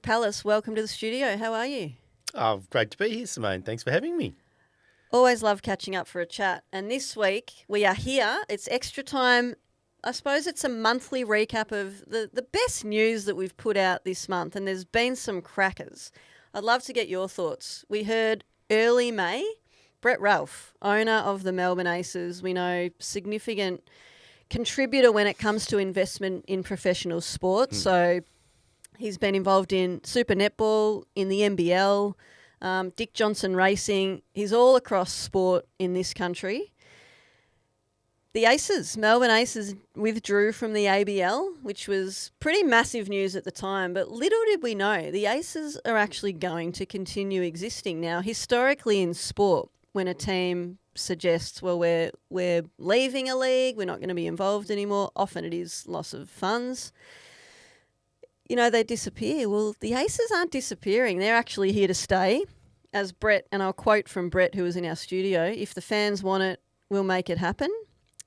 Palace, welcome to the studio. How are you? Oh, great to be here, Simone. Thanks for having me. Always love catching up for a chat. And this week we are here. It's extra time. I suppose it's a monthly recap of the best news that we've put out this month, and there's been some crackers. I'd love to get your thoughts. We heard early May, Brett Ralph, owner of the Melbourne Aces, we know significant contributor when it comes to investment in professional sport. So he's been involved in Super Netball, in the NBL, Dick Johnson Racing. He's all across sport in this country. The Aces, Melbourne Aces, withdrew from the ABL, which was pretty massive news at the time. But little did we know, the Aces are actually going to continue existing. Now, historically in sport, when a team suggests, well, we're leaving a league, we're not going to be involved anymore, often it is loss of funds. You know, they disappear. Well, the Aces aren't disappearing. They're actually here to stay. As Brett, and I'll quote from Brett, who was in our studio, if the fans want it, we'll make it happen.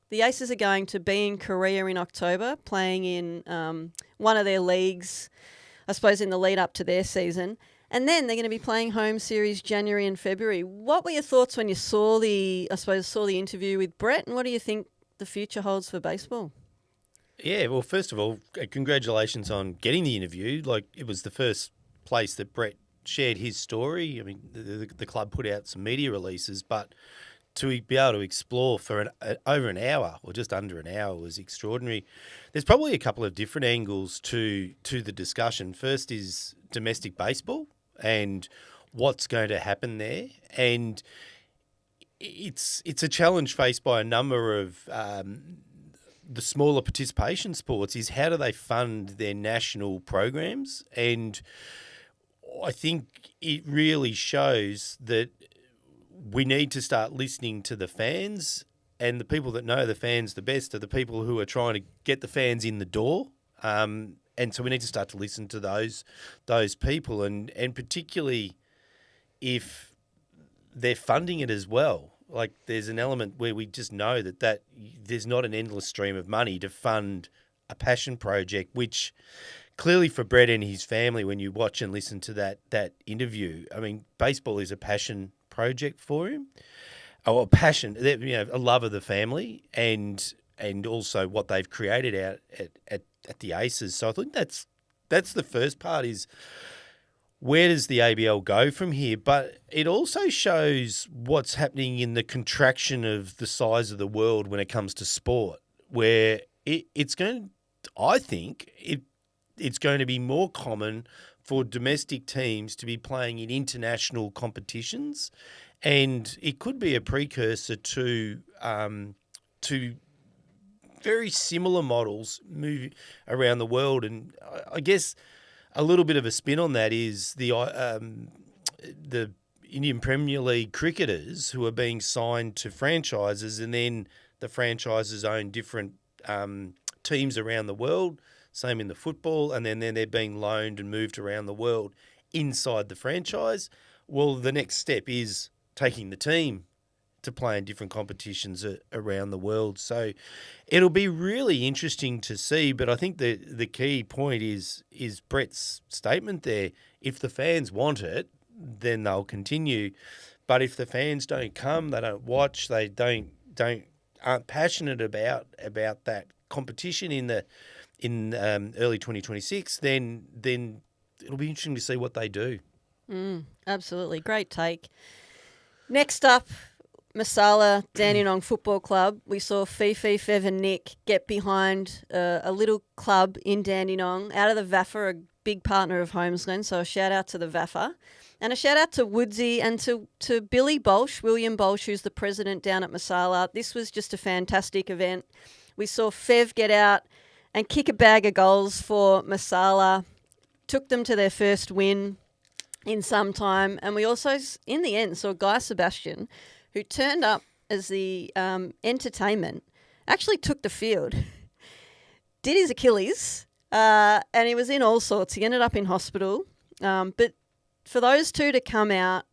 The Aces are going to be in Korea in October, playing in one of their leagues, I suppose in the lead up to their season. And then they're going to be playing home series January and February. What were your thoughts when you saw the interview with Brett, and what do you think the future holds for baseball? Yeah, well, first of all, congratulations on getting the interview. Like, it was the first place that Brett shared his story. I mean, the club put out some media releases, but to be able to explore for over an hour or just under an hour was extraordinary. There's probably a couple of different angles to the discussion. First is domestic baseball and what's going to happen there. And it's a challenge faced by a number of the smaller participation sports is how do they fund their national programs? And I think it really shows that we need to start listening to the fans, and the people that know the fans the best are the people who are trying to get the fans in the door. And so we need to start to listen to those people, and particularly if they're funding it as well. Like, there's an element where we just know that there's not an endless stream of money to fund a passion project, which clearly for Brett and his family, when you watch and listen to that interview, I mean, baseball is a passion project for him, or a passion, a love of the family, and also what they've created out at the Aces. So I think that's the first part is, where does the ABL go from here? But it also shows what's happening in the contraction of the size of the world when it comes to sport, where it's going to be more common for domestic teams to be playing in international competitions, and it could be a precursor to very similar models moving around the world. And I guess a little bit of a spin on that is the Indian Premier League cricketers who are being signed to franchises, and then the franchises own different teams around the world. Same in the football, and then they're being loaned and moved around the world inside the franchise. Well, the next step is taking the team to play in different competitions around the world. So it'll be really interesting to see, but I think the key point is Brett's statement there. If the fans want it, then they'll continue. But if the fans don't come, they don't watch, they aren't passionate about that competition in early 2026, then it'll be interesting to see what they do. Absolutely. Great take. Next up, Masala Dandenong Football Club. We saw Fifi, Fev and Nick get behind a little club in Dandenong out of the VAFA, a big partner of Homesland. So a shout out to the VAFA. And a shout out to Woodsy and to Billy Bolsh, William Bolsh, who's the president down at Masala. This was just a fantastic event. We saw Fev get out and kick a bag of goals for Masala, took them to their first win in some time. And we also, in the end, saw Guy Sebastian, who turned up as the entertainment, actually took the field, did his Achilles, and he was in all sorts. He ended up in hospital. But for those two to come out,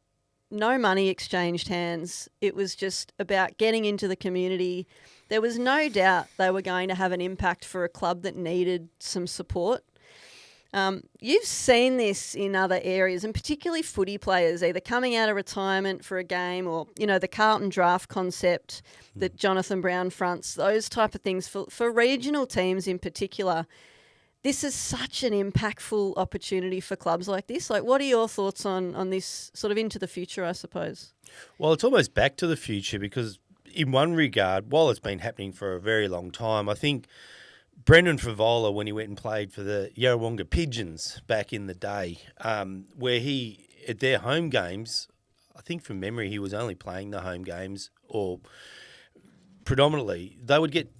no money exchanged hands. It was just about getting into the community. There was no doubt they were going to have an impact for a club that needed some support. You've seen this in other areas, and particularly footy players, either coming out of retirement for a game or, the Carlton draft concept that Jonathan Brown fronts, those type of things. For regional teams in particular, this is such an impactful opportunity for clubs like this. Like, what are your thoughts on this sort of into the future, I suppose? Well, it's almost back to the future because in one regard, while it's been happening for a very long time, I think Brendan Favola, when he went and played for the Yarrawonga Pigeons back in the day, where he, at their home games, I think from memory, he was only playing the home games, or predominantly, they would get,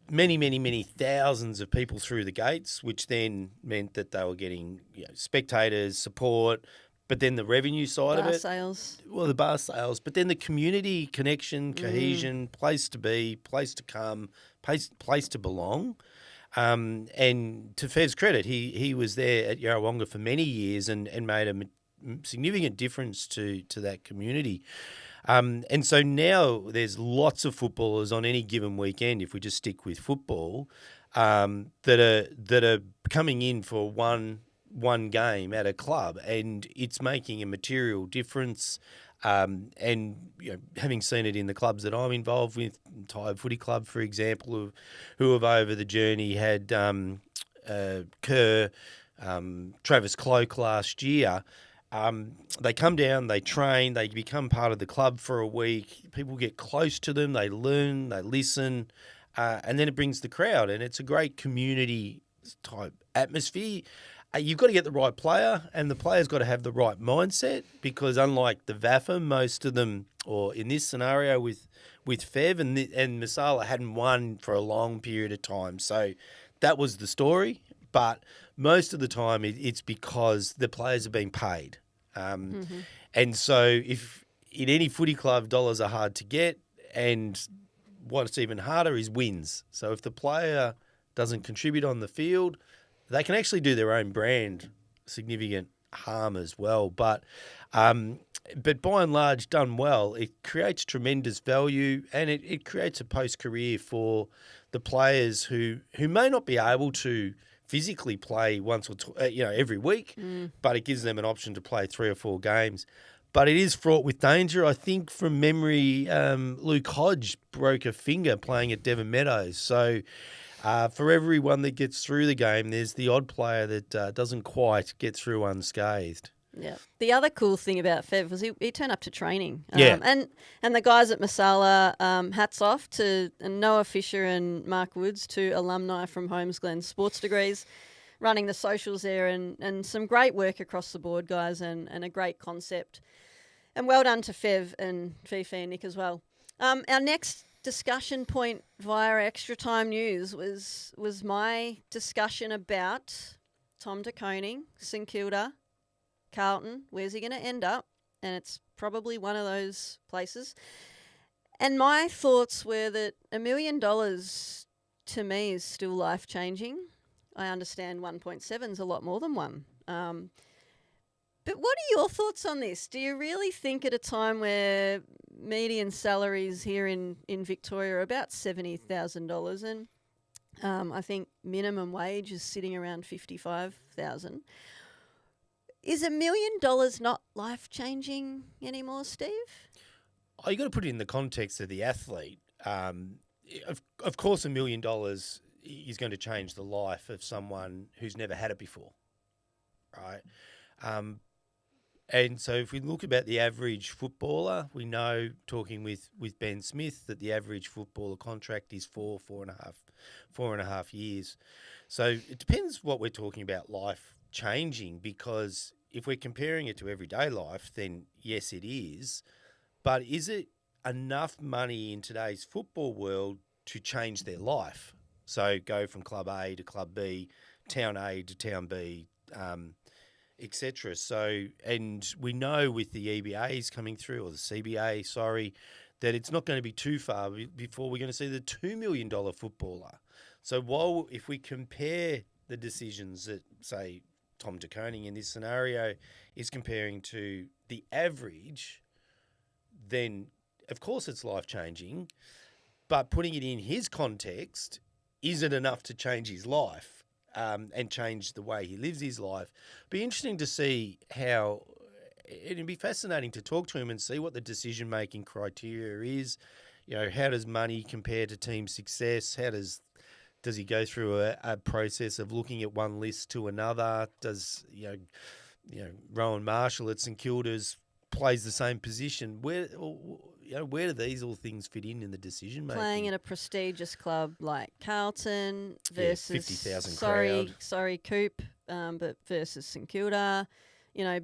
many, many, many thousands of people through the gates, which then meant that they were getting spectators, support, but then the revenue side of it. Bar sales. Well, the bar sales, but then the community connection, cohesion, place to be, place to come, place to belong. And to Fev's credit, he was there at Yarrawonga for many years and made a significant difference to that community. And so now there's lots of footballers on any given weekend, if we just stick with football, that are coming in for one game at a club, and it's making a material difference. And having seen it in the clubs that I'm involved with, Tired Footy Club, for example, who have over the journey had Kerr, Travis Cloak last year. They come down, they train, they become part of the club for a week. People get close to them, they learn, they listen, and then it brings the crowd, and it's a great community type atmosphere. You've got to get the right player, and the player's got to have the right mindset, because unlike the VAFA, most of them, or in this scenario with Fev and Masala, hadn't won for a long period of time. So that was the story. But most of the time it's because the players are being paid. And so if in any footy club, dollars are hard to get, and what's even harder is wins. So if the player doesn't contribute on the field, they can actually do their own brand significant harm as well. But by and large, done well, it creates tremendous value, and it creates a post-career for the players who may not be able to physically play once or every week, but it gives them an option to play 3 or 4 games. But it is fraught with danger. I think from memory, Luke Hodge broke a finger playing at Devon Meadows. So for everyone that gets through the game, there's the odd player that doesn't quite get through unscathed. Yeah. The other cool thing about Fev was he turned up to training. Yeah. And the guys at Masala, hats off to Noah Fisher and Mark Woods, 2 alumni from Holmes Glen sports degrees, running the socials there, and some great work across the board, guys, and a great concept. And well done to Fev and Fifi and Nick as well. Our next discussion point via Extra Time News was my discussion about Tom de Koning, St Kilda, Carlton. Where's he going to end up? And it's probably one of those places. And my thoughts were that $1 million to me is still life-changing. I understand 1.7 is a lot more than 1. But what are your thoughts on this? Do you really think at a time where median salaries here in Victoria are about $70,000 and I think minimum wage is sitting around $55,000, is $1 million not life-changing anymore, Steve? Oh, you got to put it in the context of the athlete. Of course, $1 million is going to change the life of someone who's never had it before, right? And so if we look about the average footballer, we know, talking with Ben Smith, that the average footballer contract is 4 and a half years. So it depends what we're talking about life changing, because if we're comparing it to everyday life, then yes, it is. But is it enough money in today's football world to change their life? So go from club A to club B, town A to town B, etc. So, and we know with the EBAs coming through, or the CBA, sorry, that it's not going to be too far before we're going to see the $2 million footballer. So while, if we compare the decisions that, say, Tom de Koning in this scenario is comparing to the average, then of course it's life-changing, but putting it in his context, is it enough to change his life? and change the way he lives his life. Be interesting to see how. It'd be fascinating to talk to him and see what the decision-making criteria is. How does money compare to team success? How does he go through a process of looking at one list to another? Does Rowan Marshall at St Kilda's plays the same position? Where do these all things fit in the decision making? Playing in a prestigious club like Carlton versus 50,000 crowd. Sorry, Coop, but versus St Kilda.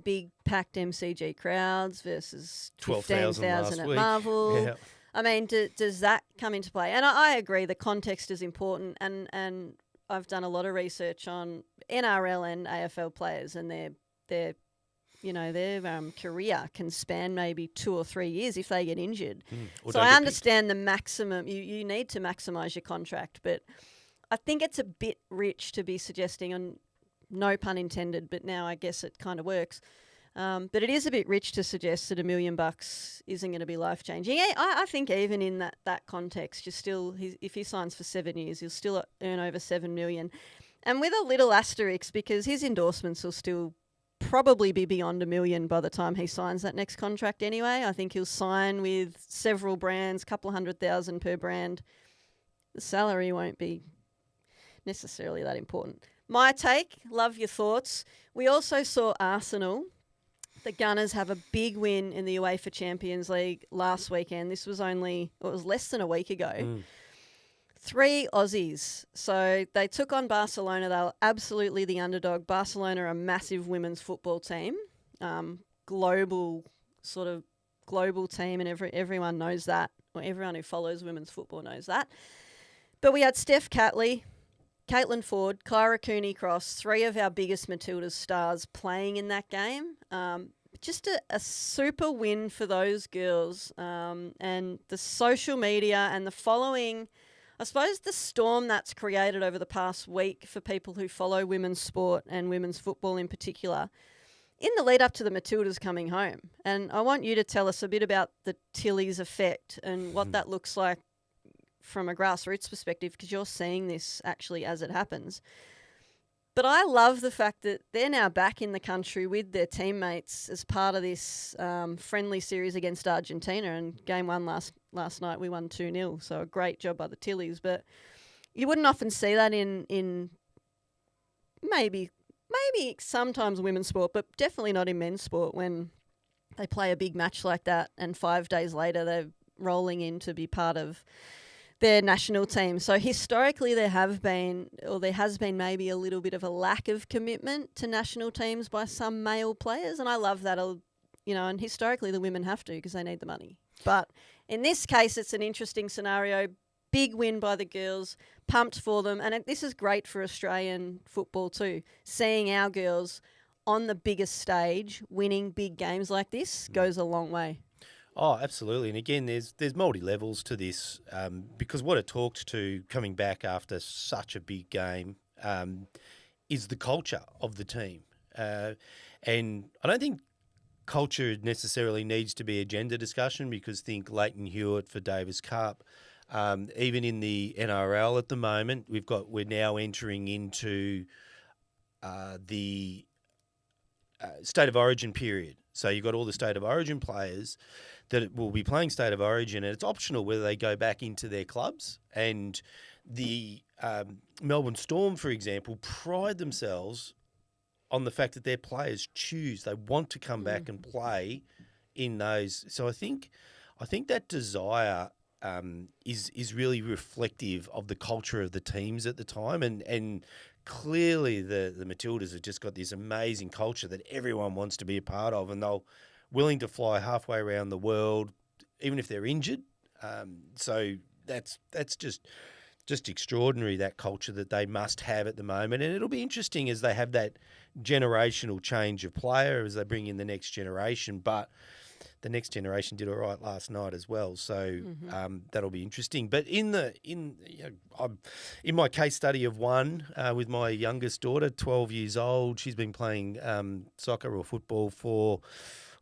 Big packed MCG crowds versus 15,000 at Marvel. Yeah. I mean, does that come into play? And I agree, the context is important. And I've done a lot of research on NRL and AFL players, and their career can span maybe 2 or 3 years if they get injured. So I understand the maximum. You need to maximise your contract, but I think it's a bit rich to be suggesting on. No pun intended, but now I guess it kind of works. But it is a bit rich to suggest that $1 million isn't going to be life changing. Yeah, I think even in that context, if he signs for 7 years, he'll still earn over $7 million, and with a little asterisk because his endorsements will still probably be beyond $1 million by the time he signs that next contract. Anyway, I think he'll sign with several brands, couple $100,000 per brand. The salary won't be necessarily that important. My take, love your thoughts. We also saw Arsenal, the Gunners, have a big win in the UEFA Champions League last weekend. This was less than a week ago. 3 Aussies. So they took on Barcelona. They were absolutely the underdog. Barcelona are a massive women's football team, global team, and everyone knows that, or everyone who follows women's football knows that. But we had Steph Catley, Caitlin Ford, Kyra Cooney-Cross, 3 of our biggest Matildas stars playing in that game. Just a super win for those girls. And the social media and the following, I suppose the storm that's created over the past week for people who follow women's sport and women's football in particular, in the lead up to the Matildas coming home. And I want you to tell us a bit about the Tillies effect and what that looks like from a grassroots perspective, because you're seeing this actually as it happens. But I love the fact that they're now back in the country with their teammates as part of this friendly series against Argentina. And game 1 last night, we won 2-0. So a great job by the Tillies. But you wouldn't often see that in maybe sometimes women's sport, but definitely not in men's sport when they play a big match like that and 5 days later they're rolling in to be part of their national team. So historically there has been maybe a little bit of a lack of commitment to national teams by some male players, and I love that, and historically the women have to because they need the money. But in this case it's an interesting scenario. Big win by the girls, pumped for them, and this is great for Australian football too. Seeing our girls on the biggest stage winning big games like this goes a long way. Oh, absolutely. And again, there's multi-levels to this because what it talks to coming back after such a big game is the culture of the team. And I don't think culture necessarily needs to be a gender discussion because think Leighton Hewitt for Davis Cup. Even in the NRL at the moment, we're now entering into the State of Origin period. So you've got all the State of Origin players that will be playing State of Origin, and it's optional whether they go back into their clubs. And the Melbourne Storm, for example, pride themselves on the fact that their players choose. They want to come back and play in those. So I think that desire is really reflective of the culture of the teams at the time, and clearly the Matildas have just got this amazing culture that everyone wants to be a part of, and they're willing to fly halfway around the world, even if they're injured. So that's just extraordinary, that culture that they must have at the moment. And it'll be interesting as they have that generational change of player as they bring in the next generation. But the next generation did all right last night as well, so that'll be interesting. But in my case study of one with my youngest daughter, 12 years old, she's been playing soccer or football for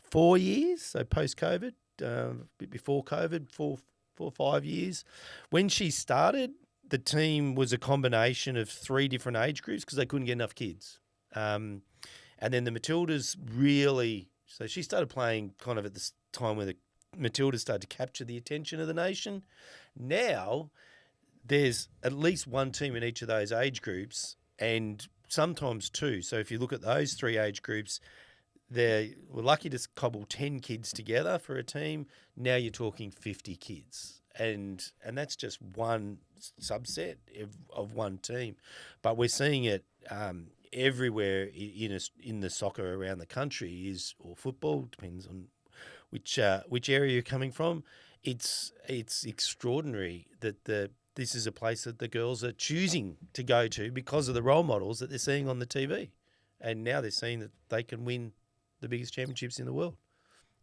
4 years, so post-COVID, a bit before COVID, 4 or 5 years. When she started, the team was a combination of 3 different age groups because they couldn't get enough kids. And then the Matildas really, so she started playing kind of at this time where the Matildas started to capture the attention of the nation. Now there's at least one team in each of those age groups and sometimes 2. So if you look at those 3 age groups, we're lucky to cobble 10 kids together for a team. Now you're talking 50 kids. And that's just one subset of one team. But we're seeing it everywhere in the soccer around the country or football, depends on which area you're coming from. It's extraordinary that this is a place that the girls are choosing to go to because of the role models that they're seeing on the TV. And now they're seeing that they can win the biggest championships in the world.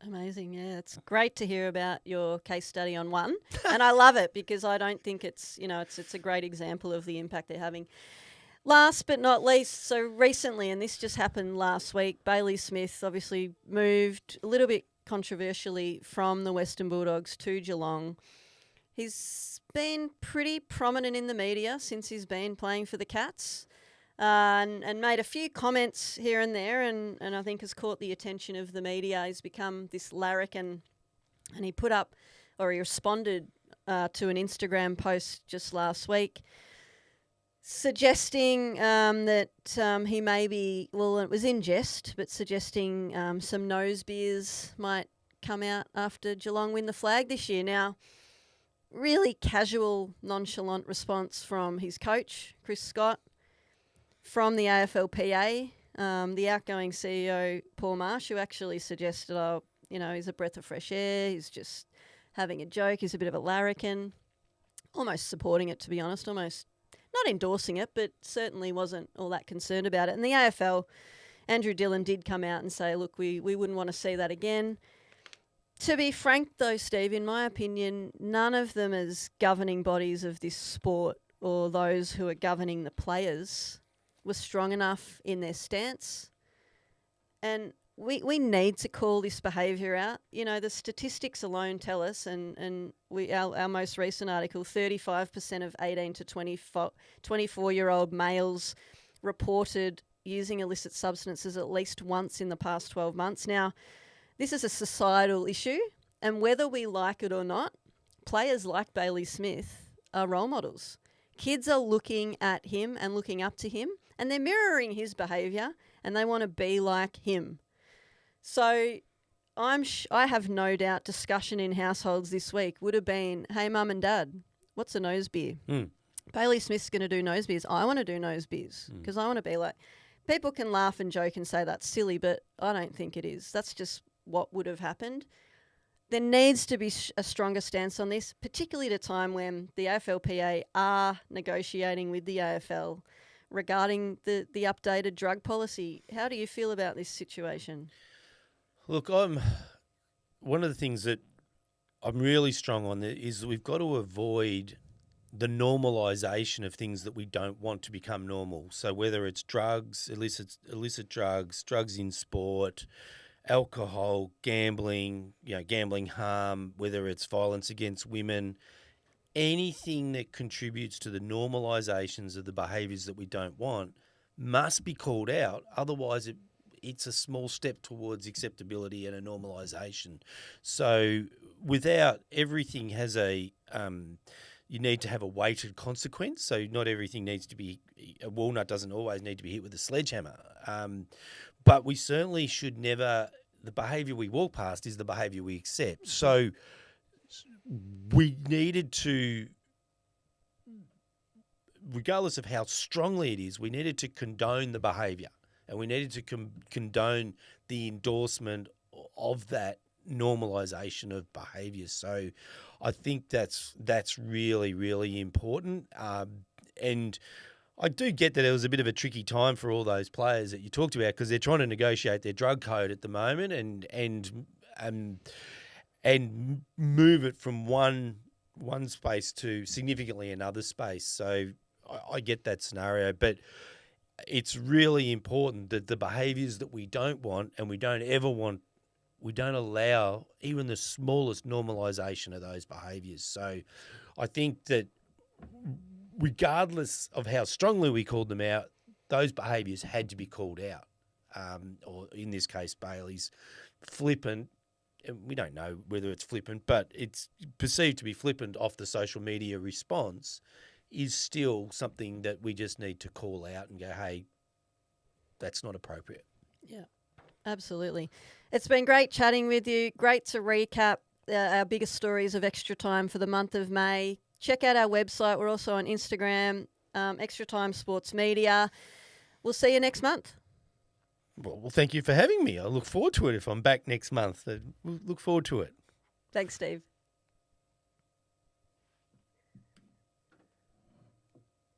Amazing, yeah. It's great to hear about your case study on one. And I love it because I don't think it's a great example of the impact they're having. Last but not least, so recently, and this just happened last week, Bailey Smith obviously moved a little bit controversially from the Western Bulldogs to Geelong. He's been pretty prominent in the media since he's been playing for the Cats. And made a few comments here and there and I think has caught the attention of the media. He's become this larrikin and he responded to an Instagram post just last week suggesting that he may be, well, it was in jest, but suggesting some nose beers might come out after Geelong win the flag this year. Now, really casual, nonchalant response from his coach, Chris Scott. From the AFLPA, the outgoing CEO, Paul Marsh, who actually suggested, he's a breath of fresh air, he's just having a joke, he's a bit of a larrikin, almost supporting it, to be honest, almost not endorsing it, but certainly wasn't all that concerned about it. And the AFL, Andrew Dillon did come out and say, look, we wouldn't want to see that again. To be frank, though, Steve, in my opinion, none of them as governing bodies of this sport or those who are governing the players were strong enough in their stance. And we need to call this behaviour out. You know, the statistics alone tell us, and our most recent article, 35% of 18 to 24-year-old males reported using illicit substances at least once in the past 12 months. Now, this is a societal issue, and whether we like it or not, players like Bailey Smith are role models. Kids are looking at him and looking up to him, and they're mirroring his behaviour, and they want to be like him. So I have no doubt discussion in households this week would have been, hey, mum and dad, what's a nose beer? Bailey Smith's going to do nose beers. I want to do nose beers because I want to be like... People can laugh and joke and say that's silly, but I don't think it is. That's just what would have happened. There needs to be a stronger stance on this, particularly at a time when the AFLPA are negotiating with the AFL regarding the updated drug policy. How do you feel about this situation? Look, one of the things that I'm really strong on is we've got to avoid the normalisation of things that we don't want to become normal. So whether it's drugs, illicit drugs, drugs in sport, alcohol, gambling, gambling harm, whether it's violence against women, anything that contributes to the normalisations of the behaviours that we don't want must be called out. Otherwise, it's a small step towards acceptability and a normalisation. So without everything has you need to have a weighted consequence. So not everything needs to be, a walnut doesn't always need to be hit with a sledgehammer. But we certainly should never, the behaviour we walk past is the behaviour we accept. So we needed to, regardless of how strongly it is, we needed to condone the behaviour and we needed to condone the endorsement of that normalisation of behaviour. So I think that's really, really important. And I do get that it was a bit of a tricky time for all those players that you talked about because they're trying to negotiate their drug code at the moment and move it from one space to significantly another space. So I get that scenario, but it's really important that the behaviours that we don't want and we don't ever want, we don't allow even the smallest normalisation of those behaviours. So I think that regardless of how strongly we called them out, those behaviours had to be called out. Or in this case, Bailey's flippant. We don't know whether it's flippant, but it's perceived to be flippant off the social media response is still something that we just need to call out and go, hey, that's not appropriate. Yeah, absolutely. It's been great chatting with you. Great to recap our biggest stories of Extra Time for the month of May. Check out our website. We're also on Instagram, Extra Time Sports Media. We'll see you next month. Well, thank you for having me. I look forward to it if I'm back next month. Look forward to it. Thanks, Steve.